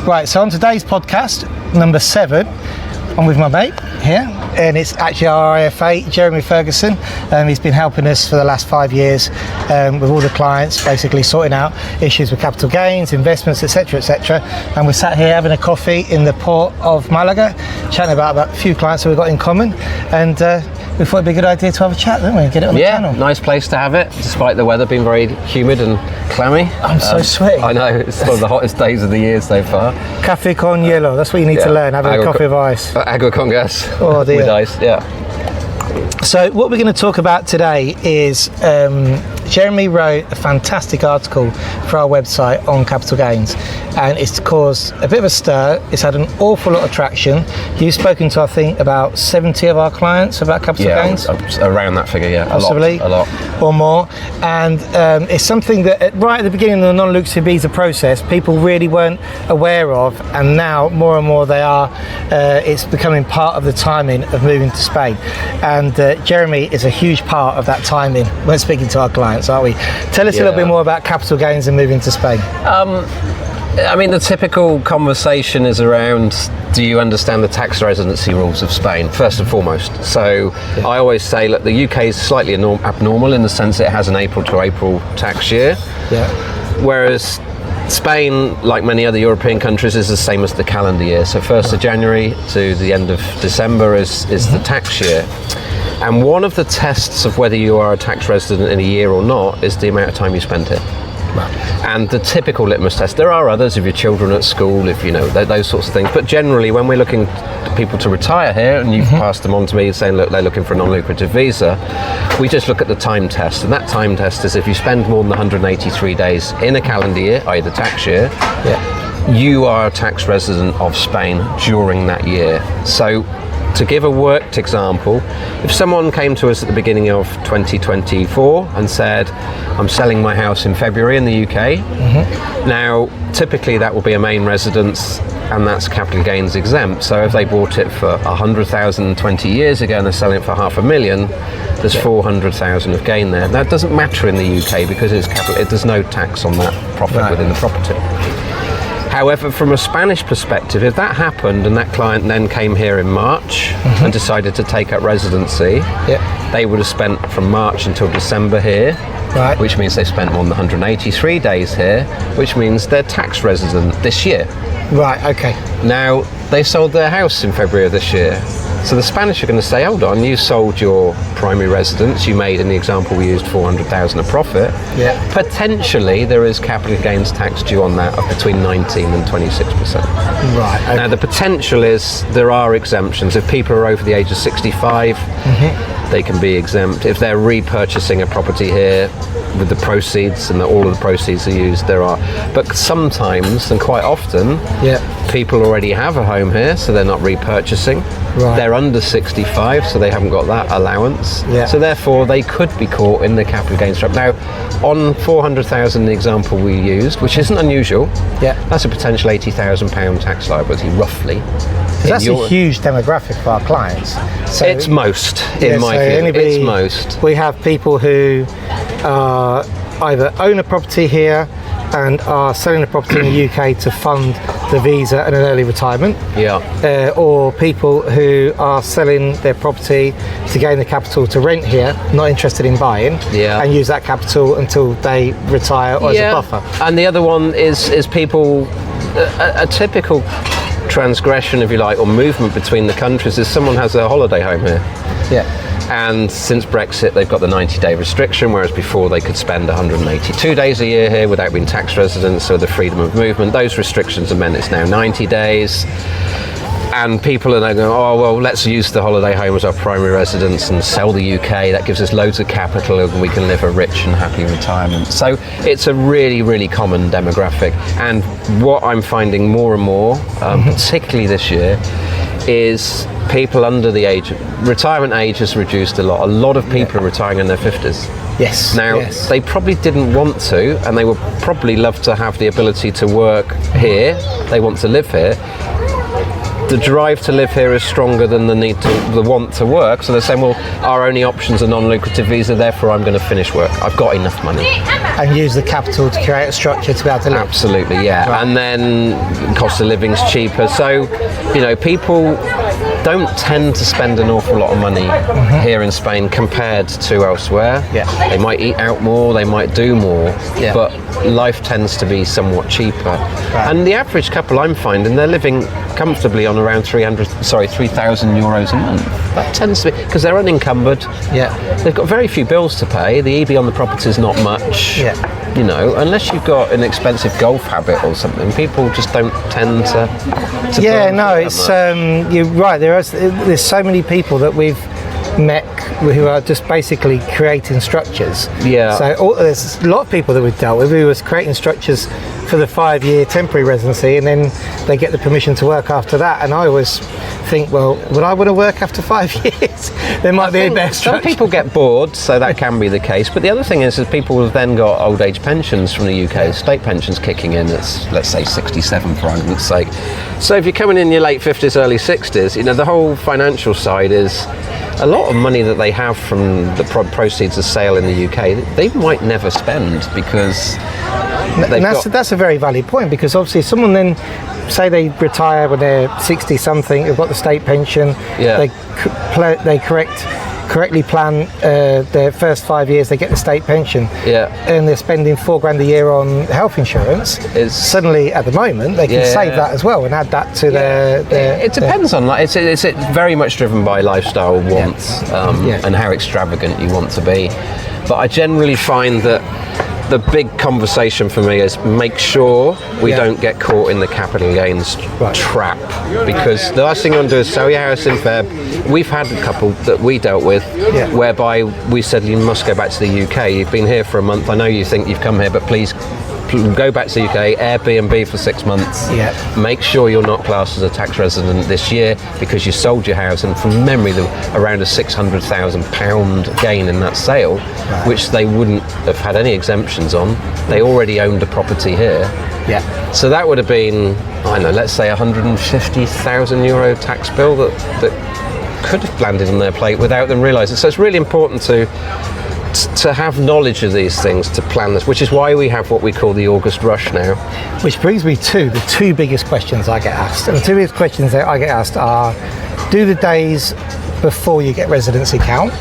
Right, so on today's podcast, number 7, I'm with my mate here, and it's actually our IFA, Jeremy Ferguson. He's been helping us for the last 5 years with all the clients, basically sorting out issues with capital gains, investments, etc., etc. And we're sat here having a coffee in the port of Malaga, chatting about a few clients that we've got in common, and we thought it'd be a good idea to have a chat, didn't we? Get it on the channel. Yeah, nice place to have it, despite the weather being very humid and clammy. I'm so sweaty. I know, it's one of the hottest days of the year so far. Café con hielo, that's what you need to learn, having a coffee with ice. Agua con gas. Oh dear. With ice, yeah. So what we're going to talk about today is Jeremy wrote a fantastic article for our website on capital gains, and it's caused a bit of a stir. It's had an awful lot of traction. You've spoken to, I think, about 70 of our clients about capital gains? Around that figure, yeah. Possibly. A lot. Or more. And it's something that right at the beginning of the non-lucrative visa process, people really weren't aware of, and now more and more they are. It's becoming part of the timing of moving to Spain. And Jeremy is a huge part of that timing when speaking to our clients, aren't we? Tell us a little bit more about capital gains and moving to Spain. I mean, the typical conversation is around, do you understand the tax residency rules of Spain, first and foremost? So I always say, look, the UK is slightly abnormal in the sense that it has an April to April tax year. Whereas Spain, like many other European countries, is the same as the calendar year. So 1st of January to the end of December is the tax year. And one of the tests of whether you are a tax resident in a year or not is the amount of time you spent here. And the typical litmus test, there are others, if your children at school, if you know, those sorts of things. But generally, when we're looking at people to retire here, and you've passed them on to me saying, look, they're looking for a non-lucrative visa, we just look at the time test. And that time test is if you spend more than 183 days in a calendar year, i.e. the tax year, you are a tax resident of Spain during that year. So to give a worked example, if someone came to us at the beginning of 2024 and said, I'm selling my house in February in the UK, now typically that will be a main residence and that's capital gains exempt. So if they bought it for 100,000 20 years ago and they're selling it for $500,000, there's 400,000 of gain there. That doesn't matter in the UK because it's capital, there's no tax on that profit within the property. However, from a Spanish perspective, if that happened and that client then came here in March and decided to take up residency, they would have spent from March until December here, which means they spent more than 183 days here, which means they're tax resident this year. Right, okay. Now, they sold their house in February of this year. So the Spanish are going to say, hold on, you sold your primary residence, you made, in the example we used, 400,000 of profit. Potentially there is capital gains tax due on that of between 19 and 26%. Right. Okay. Now the potential is there are exemptions. If people are over the age of 65, they can be exempt. If they're repurchasing a property here with the proceeds and all of the proceeds are used, there are. But sometimes, and quite often, people already have a home here, so they're not repurchasing. They're under 65, so they haven't got that allowance. So therefore, they could be caught in the capital gains trap. Now, on 400,000, the example we used, which isn't unusual, that's a potential £80,000 tax liability, roughly. That's a huge demographic for our clients. So it's most, in my view. It's most. We have people who either own a property here and are selling a property in the UK to fund the visa and an early retirement, or people who are selling their property to gain the capital to rent here, not interested in buying, and use that capital until they retire or as a buffer. And the other one is people, a typical transgression, if you like, or movement between the countries is someone has a holiday home here. And since Brexit, they've got the 90-day restriction, whereas before they could spend 182 days a year here without being tax residents, so the freedom of movement. Those restrictions have meant it's now 90 days. And people are now going, oh, well, let's use the holiday home as our primary residence and sell the UK. That gives us loads of capital and we can live a rich and happy retirement. So it's a really, really common demographic. And what I'm finding more and more, particularly this year, is people under the age, retirement age has reduced a lot. A lot of people are retiring in their 50s. Now, they probably didn't want to, and they would probably love to have the ability to work here. They want to live here. the drive to live here is stronger than the want to work. So they're saying, well, our only option's a non-lucrative visa, therefore I'm going to finish work. I've got enough money. And use the capital to create a structure to be able to live. Absolutely, yeah. Right. And then cost of living's cheaper. So, people don't tend to spend an awful lot of money here in Spain compared to elsewhere. Yeah. They might eat out more, they might do more, yeah. but life tends to be somewhat cheaper. Right. And the average couple I'm finding, they're living comfortably on around 3,000 euros a month. That tends to be, because they're unencumbered. Yeah. They've got very few bills to pay. The EB on the property is not much. Yeah. Unless you've got an expensive golf habit or something, people just don't tend to yeah, no, it's you're right. There's so many people that we've met who are just basically creating structures. Yeah. So there's a lot of people that we've dealt with who was creating structures for the 5-year temporary residency, and then they get the permission to work after that. And I always think, well, would I want to work after 5 years? There might be a better structure. Some people get bored, so that can be the case. But the other thing is that people have then got old age pensions from the UK, state pensions kicking in. It's, let's say, 67 for argument's sake. So if you're coming in your late 50s, early 60s, the whole financial side is a lot of money that they have from the proceeds of sale in the UK, they might never spend because that's a very valid point, because obviously someone then, say they retire when they're 60 something, they've got the state pension, yeah. they correctly plan their first 5 years, they get the state pension, yeah. and they're spending $4,000 a year on health insurance. Suddenly at the moment they can save that as well and add that to their it depends on that. It's very much driven by lifestyle wants and how extravagant you want to be. But I generally find that the big conversation for me is make sure we don't get caught in the capital gains trap, because the last thing you want to do is sell your house in Feb. We've had a couple that we dealt with whereby we said you must go back to the UK. You've been here for a month. I know you think you've come here, but please go back to the UK, Airbnb for 6 months. Yeah. Make sure you're not classed as a tax resident this year because you sold your house, and from memory, around a £600,000 gain in that sale, which they wouldn't have had any exemptions on. They already owned a property here. Yeah. So that would have been, I don't know, let's say €150,000 tax bill that could have landed on their plate without them realising. So it's really important to have knowledge of these things, to plan this, which is why we have what we call the August rush now. Which brings me to the two biggest questions I get asked. And the two biggest questions that I get asked are, do the days before you get residency count?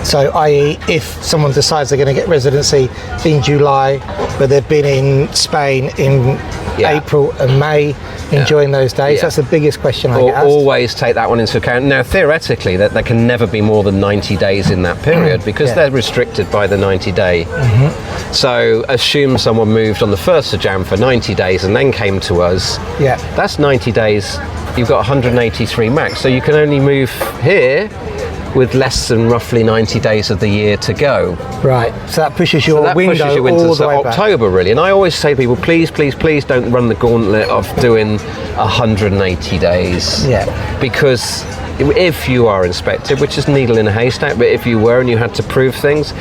So, i.e., if someone decides they're going to get residency in July, but they've been in Spain in April and May, enjoying those days. That's the biggest question I get asked. Always take that one into account. Now, theoretically, that there can never be more than 90 days in that period because they're restricted by the 90-day. So, assume someone moved on the 1st of Jan for 90 days and then came to us. That's 90 days. You've got 183 max. So, you can only move here with less than roughly 90 days of the year to go. Right, so that pushes your window all the way October back. Really. And I always say to people, please don't run the gauntlet of doing 180 days. Because if you are inspected, which is needle in a haystack, but if you were and you had to prove things,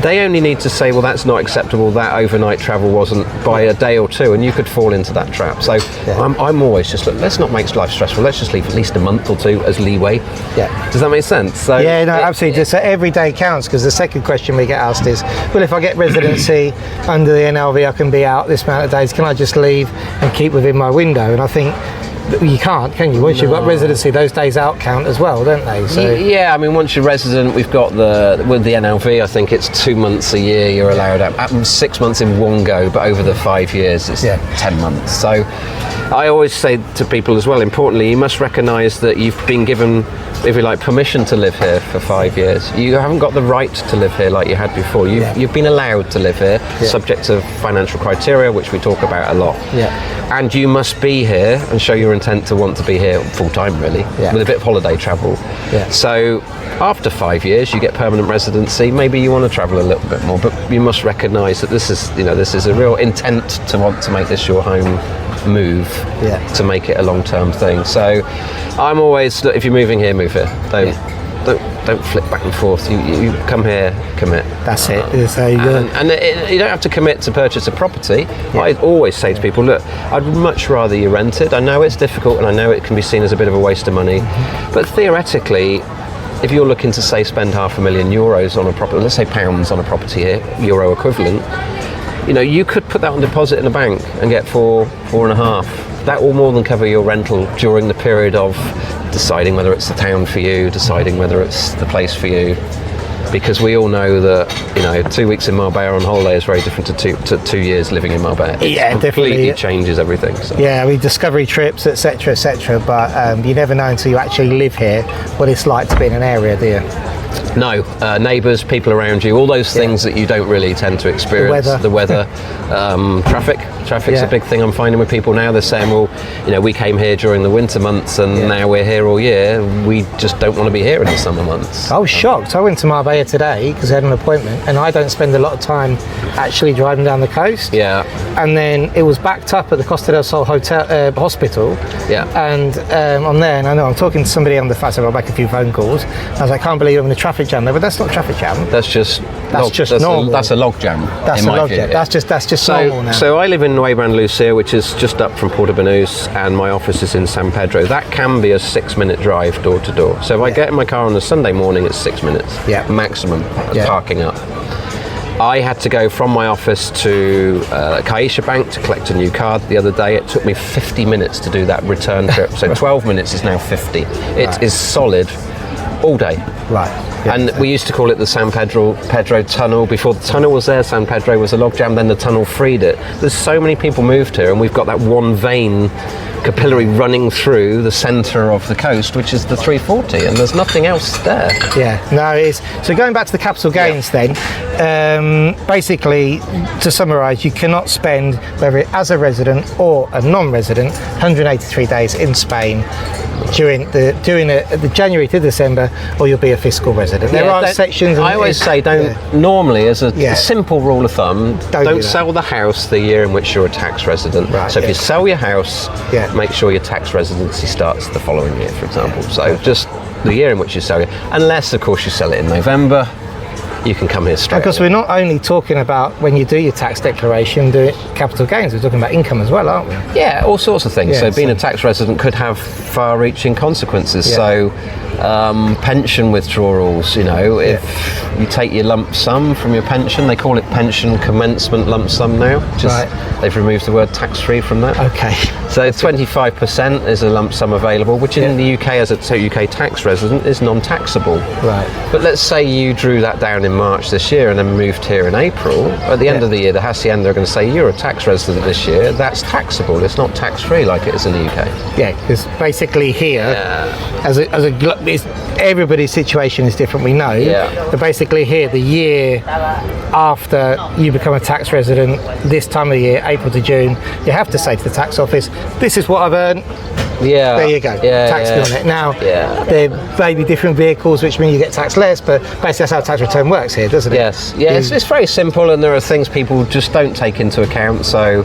they only need to say, well, that's not acceptable, that overnight travel wasn't, by a day or two, and you could fall into that trap. So I'm always just, let's not make life stressful, let's just leave at least a month or two as leeway. Does that make sense? So absolutely. So every day counts, because the second question we get asked is, well, if I get residency under the NLV, I can be out this amount of days, can I just leave and keep within my window? And I think you can't, can you? Once you've got residency, those days out count as well, don't they? So I mean, once you're resident, we've got with the NLV, I think it's 2 months a year you're allowed out. 6 months in one go, but over the 5 years it's 10 months. So I always say to people as well, importantly, you must recognise that you've been given, if you like, permission to live here for 5 years. You haven't got the right to live here like you had before. You've been allowed to live here, subject to financial criteria, which we talk about a lot. And you must be here and show your intent to want to be here full time, really, with a bit of holiday travel. So after 5 years, you get permanent residency. Maybe you want to travel a little bit more, but you must recognise that this is a real intent to want to make this your home move, to make it a long-term thing. So I'm always, if you're moving here, move here. don't flip back and forth. You come here, commit. That's it. So you don't have to commit to purchase a property. I always say to people, look, I'd much rather you rented. I know it's difficult and I know it can be seen as a bit of a waste of money, but theoretically, if you're looking to say spend €500,000 on a property, let's say pounds on a property here, euro equivalent, you could put that on deposit in a bank and get 4.5. That will more than cover your rental during the period of deciding whether it's the town for you, deciding whether it's the place for you. Because we all know that 2 weeks in Marbella on holiday is very different to 2 years living in Marbella. It completely changes everything. So. Yeah, discovery trips, etc., etc. But you never know until you actually live here what it's like to be in an area, do you? No, neighbours, people around you, all those things that you don't really tend to experience. The weather, traffic. Traffic's a big thing I'm finding with people now. They're saying, well, we came here during the winter months and now we're here all year. We just don't want to be here in the summer months. I was shocked. I went to Marbella today because I had an appointment, and I don't spend a lot of time actually driving down the coast. Yeah. And then it was backed up at the Costa del Sol hospital. Yeah. And I'm there, and I know I'm talking to somebody on the phone, so I got back a few phone calls. I was like, I can't believe I'm in a traffic jam there, but that's not a traffic jam. That's just normal. That's a log jam. That's a log jam. That's just normal now. So I live in Nueva Andalucía, which is just up from Puerto Banús, and my office is in San Pedro. That can be a 6-minute drive door to door. So if I get in my car on a Sunday morning, it's 6 minutes maximum parking up. I had to go from my office to Caixa Bank to collect a new card the other day. It took me 50 minutes to do that return trip. So 12 minutes is now 50. It is solid all day. Right. Yeah, and we used to call it the San Pedro tunnel. Before the tunnel was there, San Pedro was a logjam, then the tunnel freed it. There's so many people moved here, and we've got that one vein capillary running through the centre of the coast, which is the 340, and there's nothing else there. Yeah, no, it is. So going back to the capital gains then, basically, to summarise, you cannot spend, whether as a resident or a non-resident, 183 days in Spain during the January to December, or you'll be a fiscal resident. There are sections. I always say normally, as a simple rule of thumb, don't sell the house the year in which you're a tax resident. Right, so if you sell your house, make sure your tax residency starts the following year, for example. So just the year in which you sell it, unless of course you sell it in November, you can come here straight Because away. We're not only talking about when you do your tax declaration, do capital gains, we're talking about income as well, aren't we? Yeah, all sorts of things. So being a tax resident could have far-reaching consequences. So pension withdrawals, if you take your lump sum from your pension, they call it pension commencement lump sum now. They've removed the word tax-free from that. Okay. So 25% is a lump sum available, which in the UK as a UK tax resident is non-taxable. Right. But let's say you drew that down in March this year and then moved here in April. At the end of the year, the Hacienda are going to say, you're a tax resident this year, that's taxable. It's not tax-free like it is in the UK. Yeah, because basically here, everybody's situation is different, we know. Yeah. But basically here, the year after you become a tax resident, this time of the year, April to June, you have to say to the tax office, this is what I've earned. Yeah. There you go. Tax on it. Now, there may be different vehicles which mean you get taxed less, but basically that's how a tax return works here, doesn't it? Yes. Yeah, it's very simple, and there are things people just don't take into account. So,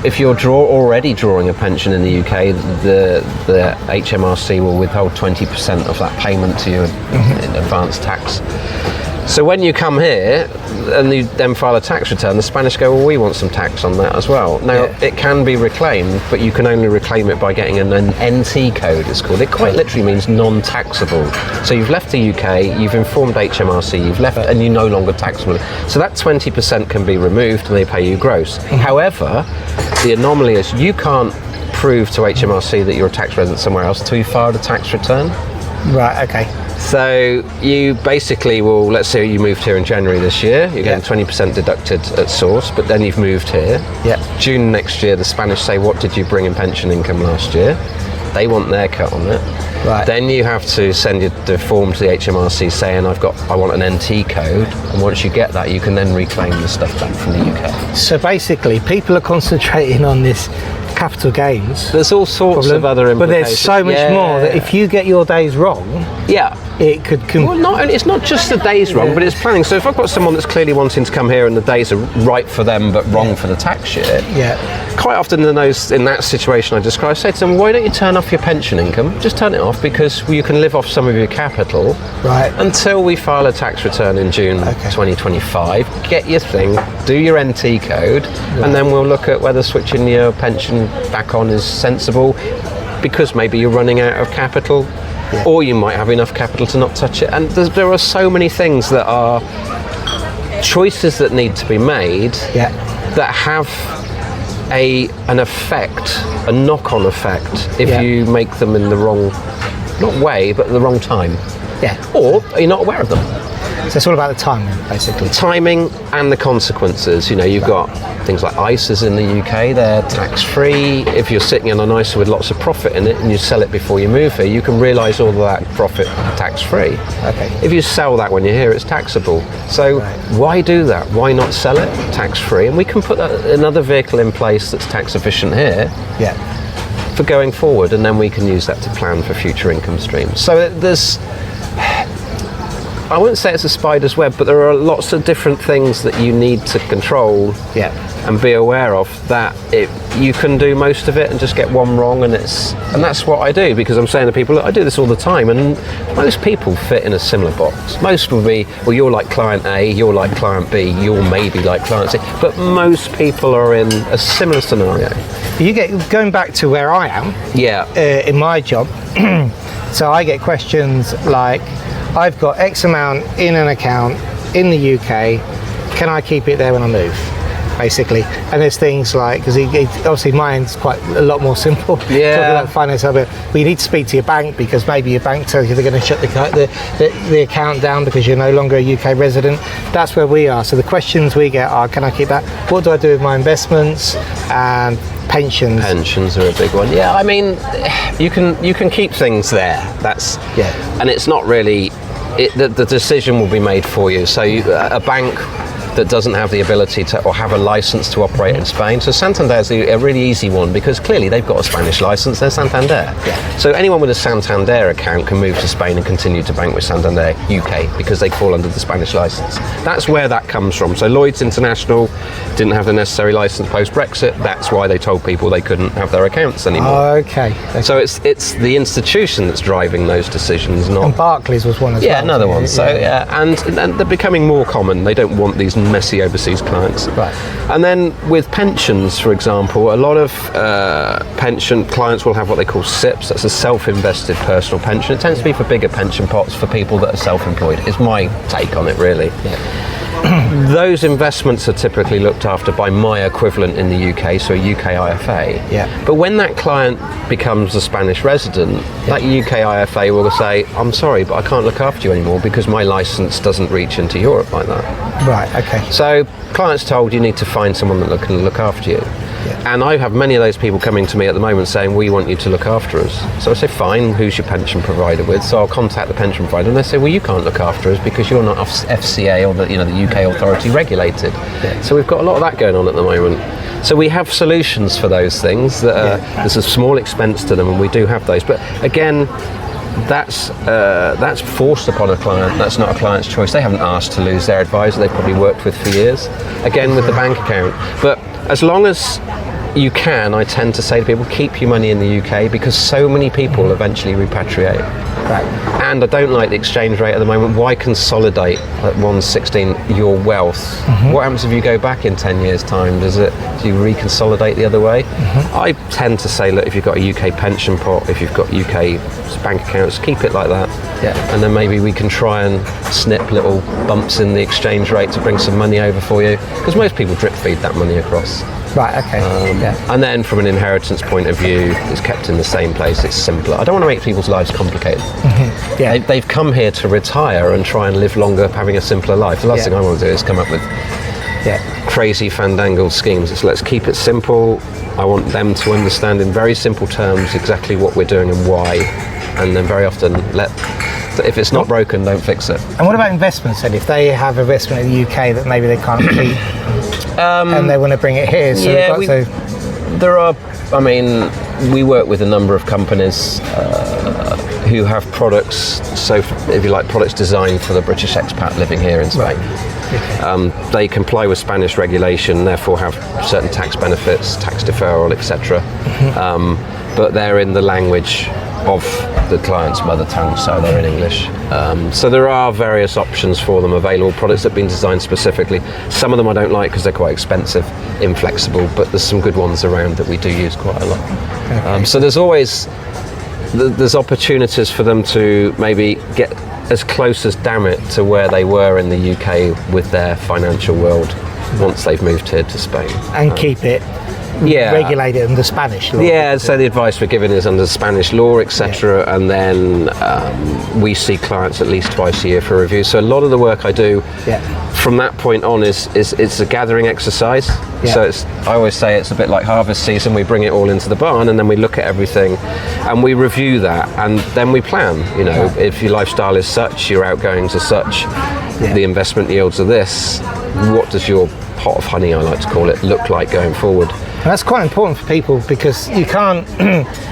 if you're already drawing a pension in the UK, the HMRC will withhold 20% of that payment to you in advance tax. So when you come here and you then file a tax return, the Spanish go, well, we want some tax on that as well. Now, it can be reclaimed, but you can only reclaim it by getting an NT code, it's called. It quite literally means non-taxable. So you've left the UK, you've informed HMRC, you've left, and you're no longer taxable. So that 20% can be removed and they pay you gross. However, the anomaly is you can't prove to HMRC that you're a tax resident somewhere else until you filed a tax return. Right, okay. So you basically will, let's say you moved here in January this year, you're getting 20% deducted at source, but then you've moved here. Yeah. June next year, the Spanish say, what did you bring in pension income last year? They want their cut on it. Right. Then you have to send the form to the HMRC saying, I want an NT code, and once you get that, you can then reclaim the stuff back from the UK. So basically, people are concentrating on this capital gains. There's all sorts of other implications. But there's so much more that if you get your days wrong, it could... It's not just the days wrong, but it's planning. So if I've got someone that's clearly wanting to come here and the days are right for them but wrong for the tax year, quite often in that situation I describe, I say to them, why don't you turn off your pension income? Just turn it off, because you can live off some of your capital until we file a tax return in June 2025. Get your thing, do your NT code, and then we'll look at whether switching your pension back on is sensible, because maybe you're running out of capital, or you might have enough capital to not touch it. And there are so many things that are choices that need to be made that have an effect, a knock-on effect, if you make them in the wrong, not way, but the wrong time. Or you're not aware of them. So it's all about the timing, basically. Timing and the consequences. You know, you've got things like ISAs in the UK, they're tax-free. If you're sitting in an ISA with lots of profit in it and you sell it before you move here, you can realise all of that profit tax-free. If you sell that when you're here, it's taxable. So why do that? Why not sell it tax-free? And we can put another vehicle in place that's tax-efficient here for going forward, and then we can use that to plan for future income streams. So there's... I wouldn't say it's a spider's web, but there are lots of different things that you need to control and be aware of, that you can do most of it and just get one wrong, and that's what I do, because I'm saying to people, look, I do this all the time, and most people fit in a similar box. Most will be, well, you're like client A, you're like client B, you're maybe like client C, but most people are in a similar scenario. You get, going back to where I am, in my job, so I get questions like, I've got X amount in an account in the UK, can I keep it there when I move? Basically. And there's things like, because obviously mine's quite a lot more simple, talking about finance, but you need to speak to your bank, because maybe your bank tells you they're going to shut the account down because you're no longer a UK resident. That's where we are. So the questions we get are, can I keep that? What do I do with my investments? And pensions. Pensions are a big one. Yeah, I mean, you can keep things there. That's and it's not really the decision will be made for you. So a bank that doesn't have the ability to, or have a license to operate in Spain. So Santander is a really easy one, because clearly they've got a Spanish license, they're Santander. So anyone with a Santander account can move to Spain and continue to bank with Santander UK, because they fall under the Spanish license. That's where that comes from. So Lloyds International didn't have the necessary license post-Brexit. That's why they told people they couldn't have their accounts anymore. So it's the institution that's driving those decisions, not... And Barclays was one as well. Yeah, another one. So and they're becoming more common. They don't want these messy overseas clients. And then with pensions, for example, a lot of pension clients will have what they call SIPs. That's a self-invested personal pension. It tends to be for bigger pension pots for people that are self-employed, is my take on it, really. Those investments are typically looked after by my equivalent in the UK, so a UK IFA. But when that client becomes a Spanish resident, that UK IFA will say, I'm sorry, but I can't look after you anymore because my license doesn't reach into Europe like that. So clients told, you need to find someone that can look after you. And I have many of those people coming to me at the moment saying, we want you to look after us. So I say, fine, who's your pension provider with? So I'll contact the pension provider, and they say, well, you can't look after us because you're not FCA or the UK authority regulated. So we've got a lot of that going on at the moment. So we have solutions for those things that there's a small expense to them, and we do have those. But again, that's forced upon a client. That's not a client's choice. They haven't asked to lose their advisor they've probably worked with for years. Again, with the bank account. But as long as you can, I tend to say to people, keep your money in the UK, because so many people eventually repatriate. And I don't like the exchange rate at the moment. Why consolidate at 116 your wealth? What happens if you go back in 10 years' time? Do you reconsolidate the other way? I tend to say, look, if you've got a UK pension pot, if you've got UK bank accounts, keep it like that. And then maybe we can try and snip little bumps in the exchange rate to bring some money over for you, because most people drip feed that money across. And then from an inheritance point of view, it's kept in the same place, it's simpler. I don't want to make people's lives complicated. They've come here to retire and try and live longer, having a simpler life. The last thing I want to do is come up with crazy fandangled schemes. So let's keep it simple. I want them to understand in very simple terms exactly what we're doing and why, and then very often if it's not broken, don't fix it. And what about investments then? If they have investment in the UK that maybe they can't keep and they want to bring it here, we work with a number of companies who have products, so if you like, products designed for the British expat living here in Spain. Okay. They comply with Spanish regulation, therefore have certain tax benefits, tax deferral, etc. But they're in the language of the client's mother tongue, so they're in English. So there are various options for them available, products that have been designed specifically. Some of them I don't like because they're quite expensive, inflexible, but there's some good ones around that we do use quite a lot. Okay. So there's always there's opportunities for them to maybe get as close as damn it to where they were in the UK with their financial world once they've moved here to Spain. And keep it regulated under Spanish law. Yeah, so the advice we're given is under Spanish law, etc. And then we see clients at least twice a year for review. So a lot of the work I do from that point on is it's a gathering exercise. So I always say it's a bit like harvest season. We bring it all into the barn and then we look at everything and we review that and then we plan. You know, if your lifestyle is such, your outgoings are such, the investment yields are this, what does your pot of honey, I like to call it, look like going forward? And that's quite important for people because you can't,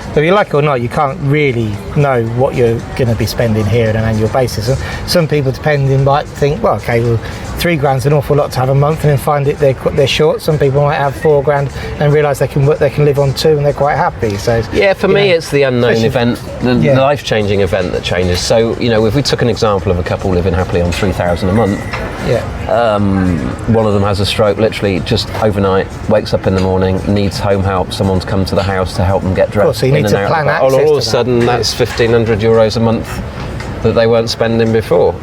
whether you like it or not, you can't really know what you're going to be spending here on an annual basis. And some people, depending, might think, well, okay, well, £3,000's an awful lot to have a month, and then find it they're short. Some people might have £4,000 and realise they can live on two, and they're quite happy. So for me, it's the unknown event, the life-changing event that changes. So you know, if we took an example of a couple living happily on £3,000 a month, one of them has a stroke literally just overnight, wakes up in the morning, needs home help, someone's come to the house to help them get dressed. Cool, so you need to plan access all of a sudden that's €1,500 a month that they weren't spending before.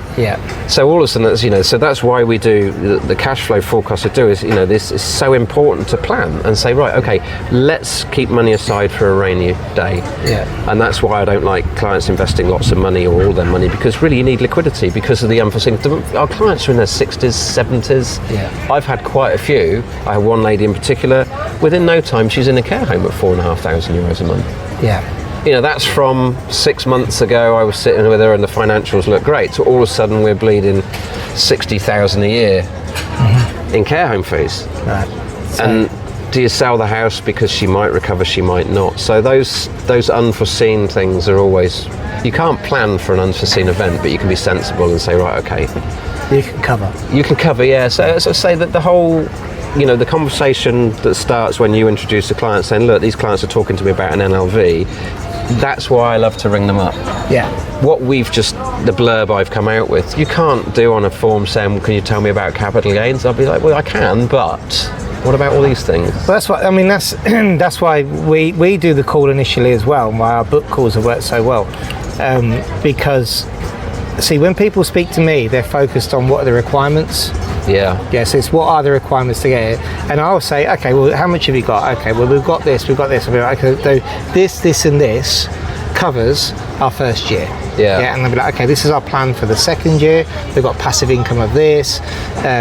So all of a sudden, that's, you know, so that's why we do the cash flow forecast. We do is, you know, this is so important to plan and say, right, okay, let's keep money aside for a rainy day. And that's why I don't like clients investing lots of money or all their money, because really you need liquidity because of the unforeseen. Our clients are in their 60s, 70s. I've had quite a few. I have one lady in particular. Within no time, she's in a care home at €4,500 a month. You know, that's from 6 months ago. I was sitting with her and the financials look great. So all of a sudden we're bleeding 60,000 a year in care home fees. And do you sell the house because she might recover, she might not? So those unforeseen things are always, you can't plan for an unforeseen event, but you can be sensible and say, right, okay. You can cover. You can cover, So as I say that the whole, you know, the conversation that starts when you introduce a client saying, look, these clients are talking to me about an NLV, that's why I love to ring them up. What we've just, the blurb I've come out with, you can't do on a form saying, can you tell me about capital gains? I'll be like, well, I can, but what about all these things? Well, that's what I mean. That's why we do the call initially as well, and why our book calls have worked so well, because see, when people speak to me, they're focused on what are the requirements. So it's what are the requirements to get it, and I'll say, okay, well, how much have you got? Okay, well, we've got this. I'll be like, okay, so this and this covers our first year. And they'll be like, okay, this is our plan for the second year. We've got passive income of this.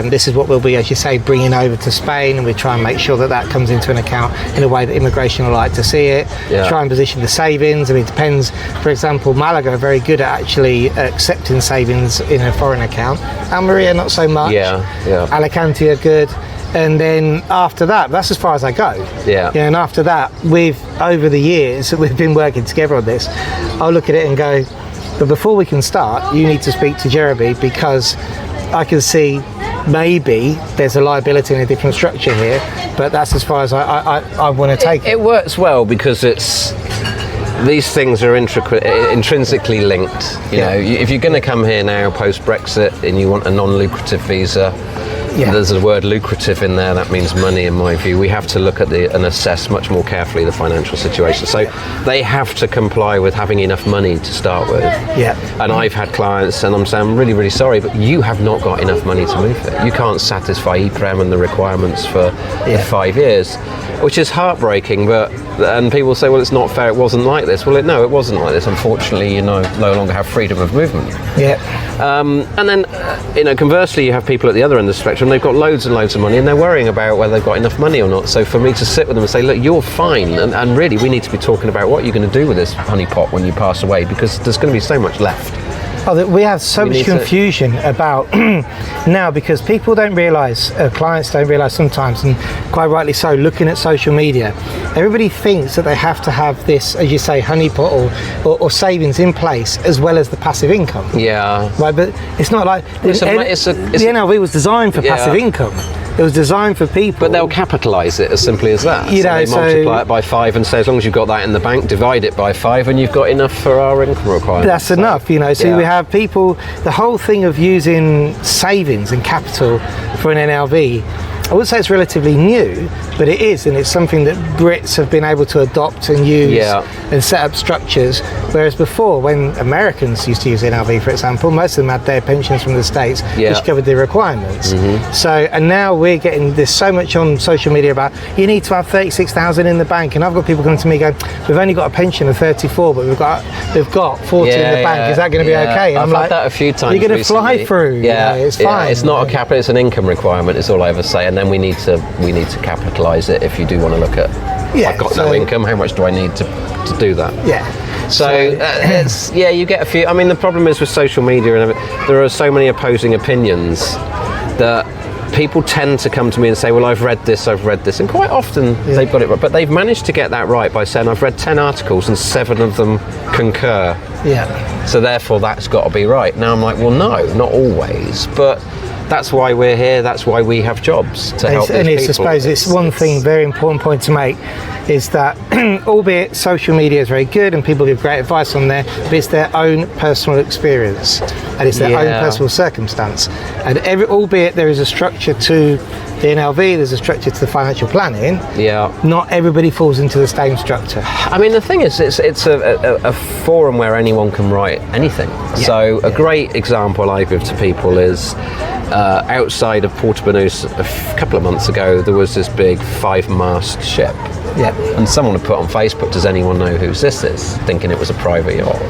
This is what we'll be, as you say, bringing over to Spain, and we try and make sure that comes into an account in a way that immigration will like to see it. Try and position the savings. I mean, it depends. For example, Malaga are very good at actually accepting savings in a foreign account. Almeria, not so much. Alicante are good. And then after that, that's as far as I go. And after that, over the years that we've been working together on this, I'll look at it and go, but before we can start, you need to speak to Jeremy, because I can see maybe there's a liability in a different structure here, but that's as far as I want to take it. It works well because these things are intrinsically linked. You know, if you're going to come here now post-Brexit and you want a non-lucrative visa, there's the word lucrative in there. That means money, in my view. We have to look at and assess much more carefully the financial situation. So they have to comply with having enough money to start with. And I've had clients, and I'm saying, I'm really, really sorry, but you have not got enough money to move here. You can't satisfy EPREM and the requirements for 5 years, which is heartbreaking. And people say, well, it's not fair. It wasn't like this. Well, no, it wasn't like this. Unfortunately, you know, no longer have freedom of movement. And then, you know, conversely, you have people at the other end of the spectrum. They've got loads and loads of money, and they're worrying about whether they've got enough money or not. So for me to sit with them and say, look, you're fine, and really, we need to be talking about what you're going to do with this honey pot when you pass away, because there's going to be so much left. We have so We much need to- confusion about now, because people don't realise, clients don't realise sometimes, and quite rightly so, looking at social media, everybody thinks that they have to have this, as you say, honeypot or savings in place as well as the passive income. Yeah. Right, but it's not like the NLV was designed for passive income. It was designed for people. But they'll capitalise it as simply as that. You know, they multiply it by 5 and say, as long as you've got that in the bank, divide it by 5 and you've got enough for our income requirements. That's enough, you know. So we have people, the whole thing of using savings and capital for an NLV, I would say it's relatively new, but it is, and it's something that Brits have been able to adopt and use and set up structures, whereas before, when Americans used to use NLV, for example, most of them had their pensions from the States, which covered their requirements. So, and now we're getting, there's so much on social media about, you need to have 36,000 in the bank, and I've got people coming to me going, we've only got a pension of 34, but we've got 40 in the bank, is that going to be okay? And I've had that a few times. You're going to fly through, you know, it's fine. It's not a capital, it's an income requirement, is all I ever say, and then we need to capitalise it if you do want to look at, I've got no income, how much do I need to do that? So it's, you get a few. I mean, the problem is with social media, and there are so many opposing opinions that people tend to come to me and say, well, I've read this, and quite often they've got it right, but they've managed to get that right by saying, I've read 10 articles and 7 of them concur. So therefore that's got to be right. Now I'm like, well, no, not always, but that's why we're here, that's why we have jobs, to help these people. I suppose it's one thing, very important point to make, is that albeit social media is very good and people give great advice on there, but it's their own personal experience and it's their own personal circumstance. And albeit there is a structure to the NLV, there's a structure to the financial planning, not everybody falls into the same structure. I mean, the thing is, it's a forum where anyone can write anything. So a great example I give to people is outside of Portobello a couple of months ago, there was this big 5-mast ship. And someone had put on Facebook, does anyone know whose this is? Thinking it was a private yacht.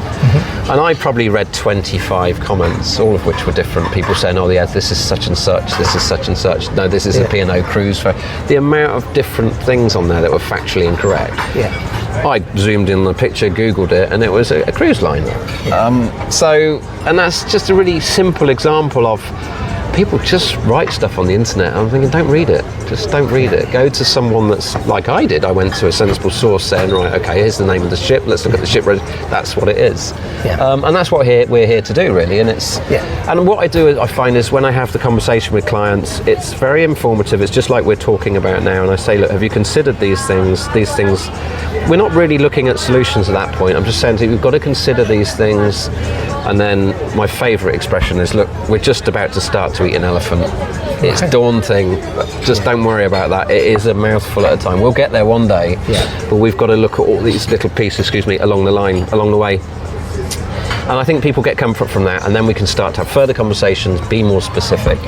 And I probably read 25 comments, all of which were different. People saying, oh yeah, this is such and such, this is such and such. No, this is a P&O cruise. The amount of different things on there that were factually incorrect. I zoomed in the picture, Googled it, and it was a cruise liner. And that's just a really simple example of people just write stuff on the internet. I'm thinking, don't read it. Just don't read it. Go to someone that's like I did. I went to a sensible source saying, right, okay, here's the name of the ship. Let's look at the ship. That's what it is. And that's what we're here to do, really. And it's and what I do, I find, is when I have the conversation with clients, it's very informative. It's just like we're talking about now. And I say, look, have you considered these things? These things. We're not really looking at solutions at that point. I'm just saying to you, we've got to consider these things. And then my favourite expression is, look, we're just about to start to eat an elephant. It's daunting, just don't worry about that. It is a mouthful at a time. We'll get there one day, but we've got to look at all these little pieces, along the way. And I think people get comfort from that, and then we can start to have further conversations, be more specific.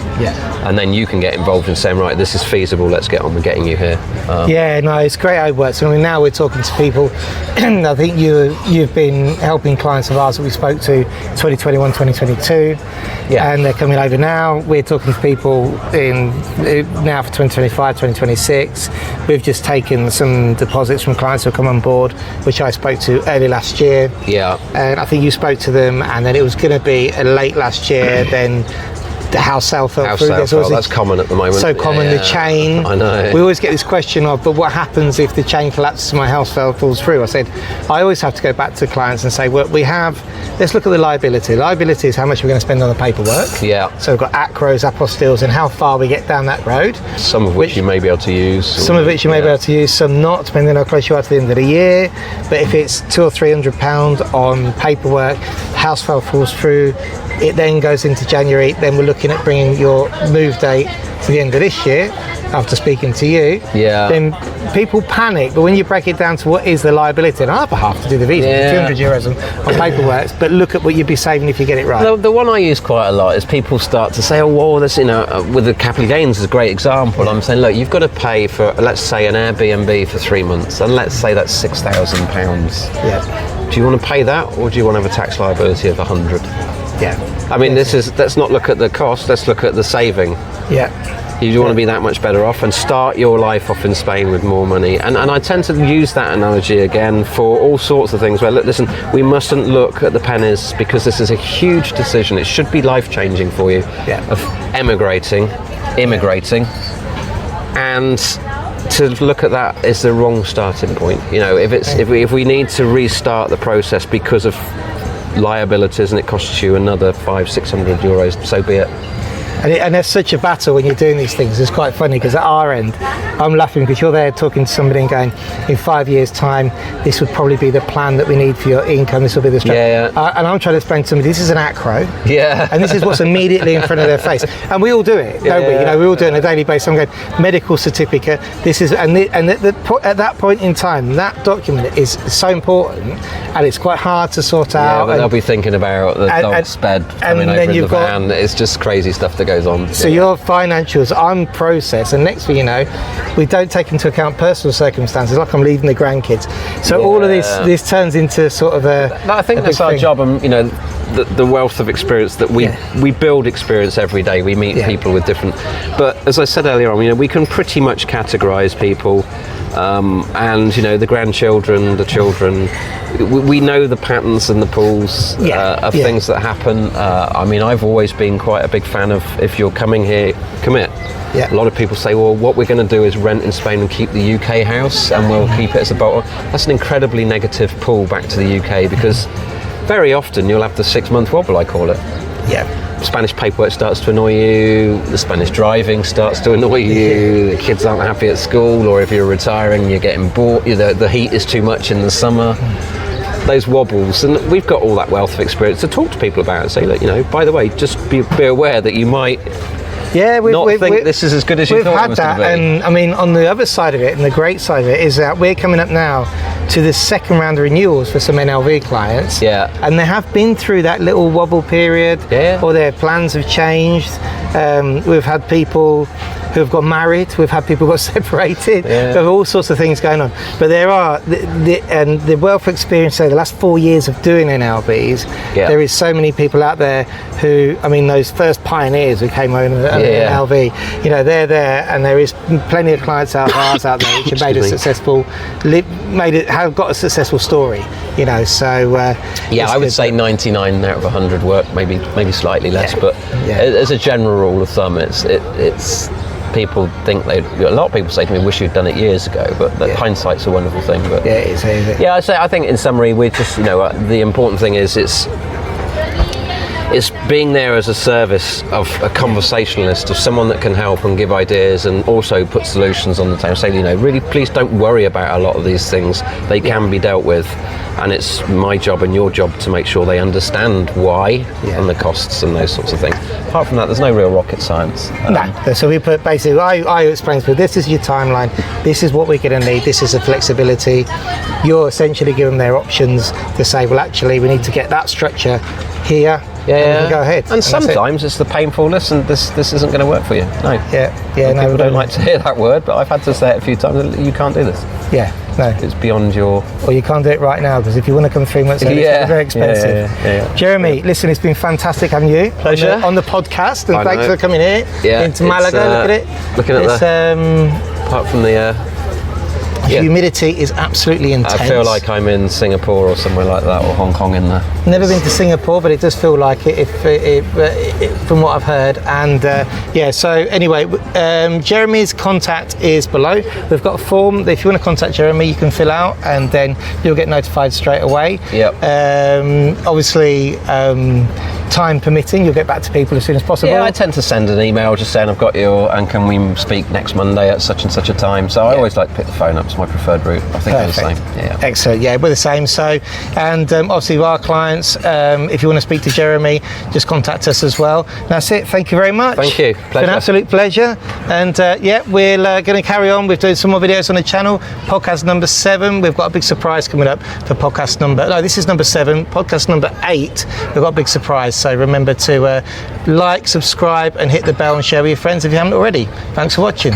And then you can get involved in saying, right, this is feasible, let's get on with getting you here. It's great how it works. I mean, now we're talking to people, I think you've been helping clients of ours that we spoke to 2021, 2022, and they're coming over now. We're talking to people now for 2025, 2026. We've just taken some deposits from clients who have come on board, which I spoke to early last year. And I think you spoke to them, and then it was going to be late last year, then the house sale fell through. That's common at the moment. So common, the chain. I know. We always get this question of, but what happens if the chain collapses and my house falls through? I said, I always have to go back to clients and say, well, let's look at the liability. Liability is how much we're going to spend on the paperwork. So we've got acros, apostilles, and how far we get down that road. Some of which you may be able to use. Some of which you may be able to use, some not, depending on how close you are to the end of the year. But if it's £200 or £300 on paperwork, house falls through, it then goes into January, then we're looking at bringing your move date to the end of this year, after speaking to you, then people panic. But when you break it down to what is the liability, and I have a half to do the visa, €200 on paperwork, but look at what you'd be saving if you get it right. The one I use quite a lot is people start to say, oh, well, that's, with the capital gains is a great example. I'm saying, look, you've got to pay for, let's say, an Airbnb for 3 months, and let's say that's £6,000. Do you want to pay that, or do you want to have a tax liability of 100? I mean, let's not look at the cost, let's look at the saving. You want to be that much better off and start your life off in Spain with more money. And I tend to use that analogy again for all sorts of things where, look, listen, we mustn't look at the pennies because this is a huge decision. It should be life-changing for you of immigrating. And to look at that is the wrong starting point. You know, if we need to restart the process because of liabilities and it costs you another 500-600 euros, so be it. And there's such a battle when you're doing these things. It's quite funny because at our end, I'm laughing because you're there talking to somebody and going, in 5 years' time, this would probably be the plan that we need for your income. This will be the structure. And I'm trying to explain to somebody, this is an acro. And this is what's immediately in front of their face. And we all do it, don't we? You know, we all do it on a daily basis. I'm going, medical certificate. This is, at that point in time, that document is so important, and it's quite hard to sort out. But they'll be thinking about the dog's bed coming over in the van. It's just crazy stuff that goes on. So your financials, I'm processed, and next thing you know, we don't take into account personal circumstances, like I'm leaving the grandkids. So all of this turns into sort of a. I think that's our job, and you know, the wealth of experience that we build experience every day. We meet people with different. But as I said earlier on, you know, we can pretty much categorise people. And you know, the grandchildren, the children, we know the patterns and the pools of things that happen. I mean, I've always been quite a big fan of, if you're coming here, commit. A lot of people say, well, what we're going to do is rent in Spain and keep the UK house and we'll keep it as a bolt-on. That's an incredibly negative pull back to the UK, because very often you'll have the 6-month wobble, I call it. Spanish paperwork starts to annoy you, the Spanish driving starts to annoy you, the kids aren't happy at school, or if you're retiring you're getting bored, the heat is too much in the summer. Those wobbles, and we've got all that wealth of experience to talk to people about and say, look, you know, by the way, just be aware that you might think this is as good as you thought it was going to be. And I mean, on the other side of it, and the great side of it, is that we're coming up now to the second round of renewals for some NLV clients. And they have been through that little wobble period, or their plans have changed. We've had people who have got married, we've had people who got separated, we have all sorts of things going on. But there are, the wealth of experience, so the last 4 years of doing NLVs, there is so many people out there who, I mean, those first pioneers who came over NLV, you know, they're there, and there is plenty of clients out there which have made a successful, have got a successful story, you know, so. I would say 99 out of 100 work, maybe slightly less, but as a general rule of thumb, it's people think a lot of people say to me, wish you'd done it years ago, but hindsight's a wonderful thing. But it is. I think in summary, we're just, you know, the important thing is it's being there as a service of a conversationalist, of someone that can help and give ideas and also put solutions on the table. Say, you know, really, please don't worry about a lot of these things. They can be dealt with, and it's my job and your job to make sure they understand why and the costs and those sorts of things. Apart from that, there's no real rocket science. So we put basically, I explain to people, this is your timeline, this is what we're going to need, this is the flexibility. You're essentially giving them their options to say, well, actually, we need to get that structure here. And go ahead. And sometimes it's the painful, listen, this isn't going to work for you. No. People don't like to hear that word, but I've had to say it a few times. You can't do this. It's beyond your. Or you can't do it right now, because if you want to come 3 months later, it's very expensive. Jeremy, listen, it's been fantastic having you. Pleasure. On the podcast, and thanks for coming here into Malaga. Look at it. Looking at apart from the. Humidity is absolutely intense. I feel like I'm in Singapore or somewhere like that, or Hong Kong in there. Never been to Singapore, but it does feel like it, from what I've heard. And so anyway, Jeremy's contact is below. We've got a form that if you want to contact Jeremy, you can fill out, and then you'll get notified straight away. Obviously, time permitting, you'll get back to people as soon as possible. I tend to send an email just saying I've got you, and can we speak next Monday at such and such a time. So I always like to pick the phone up. It's my preferred route. I think they're the same. Excellent. We're the same. So, and obviously our clients, if you want to speak to Jeremy, just contact us as well. That's it. Thank you very much. Thank you. Pleasure. It's been an absolute pleasure. And we're going to carry on. We're doing some more videos on the channel. Podcast number 7. We've got a big surprise coming up for podcast number. No, this is number 7. Podcast number 8. We've got a big surprise. So remember to like, subscribe, and hit the bell and share with your friends if you haven't already. Thanks for watching.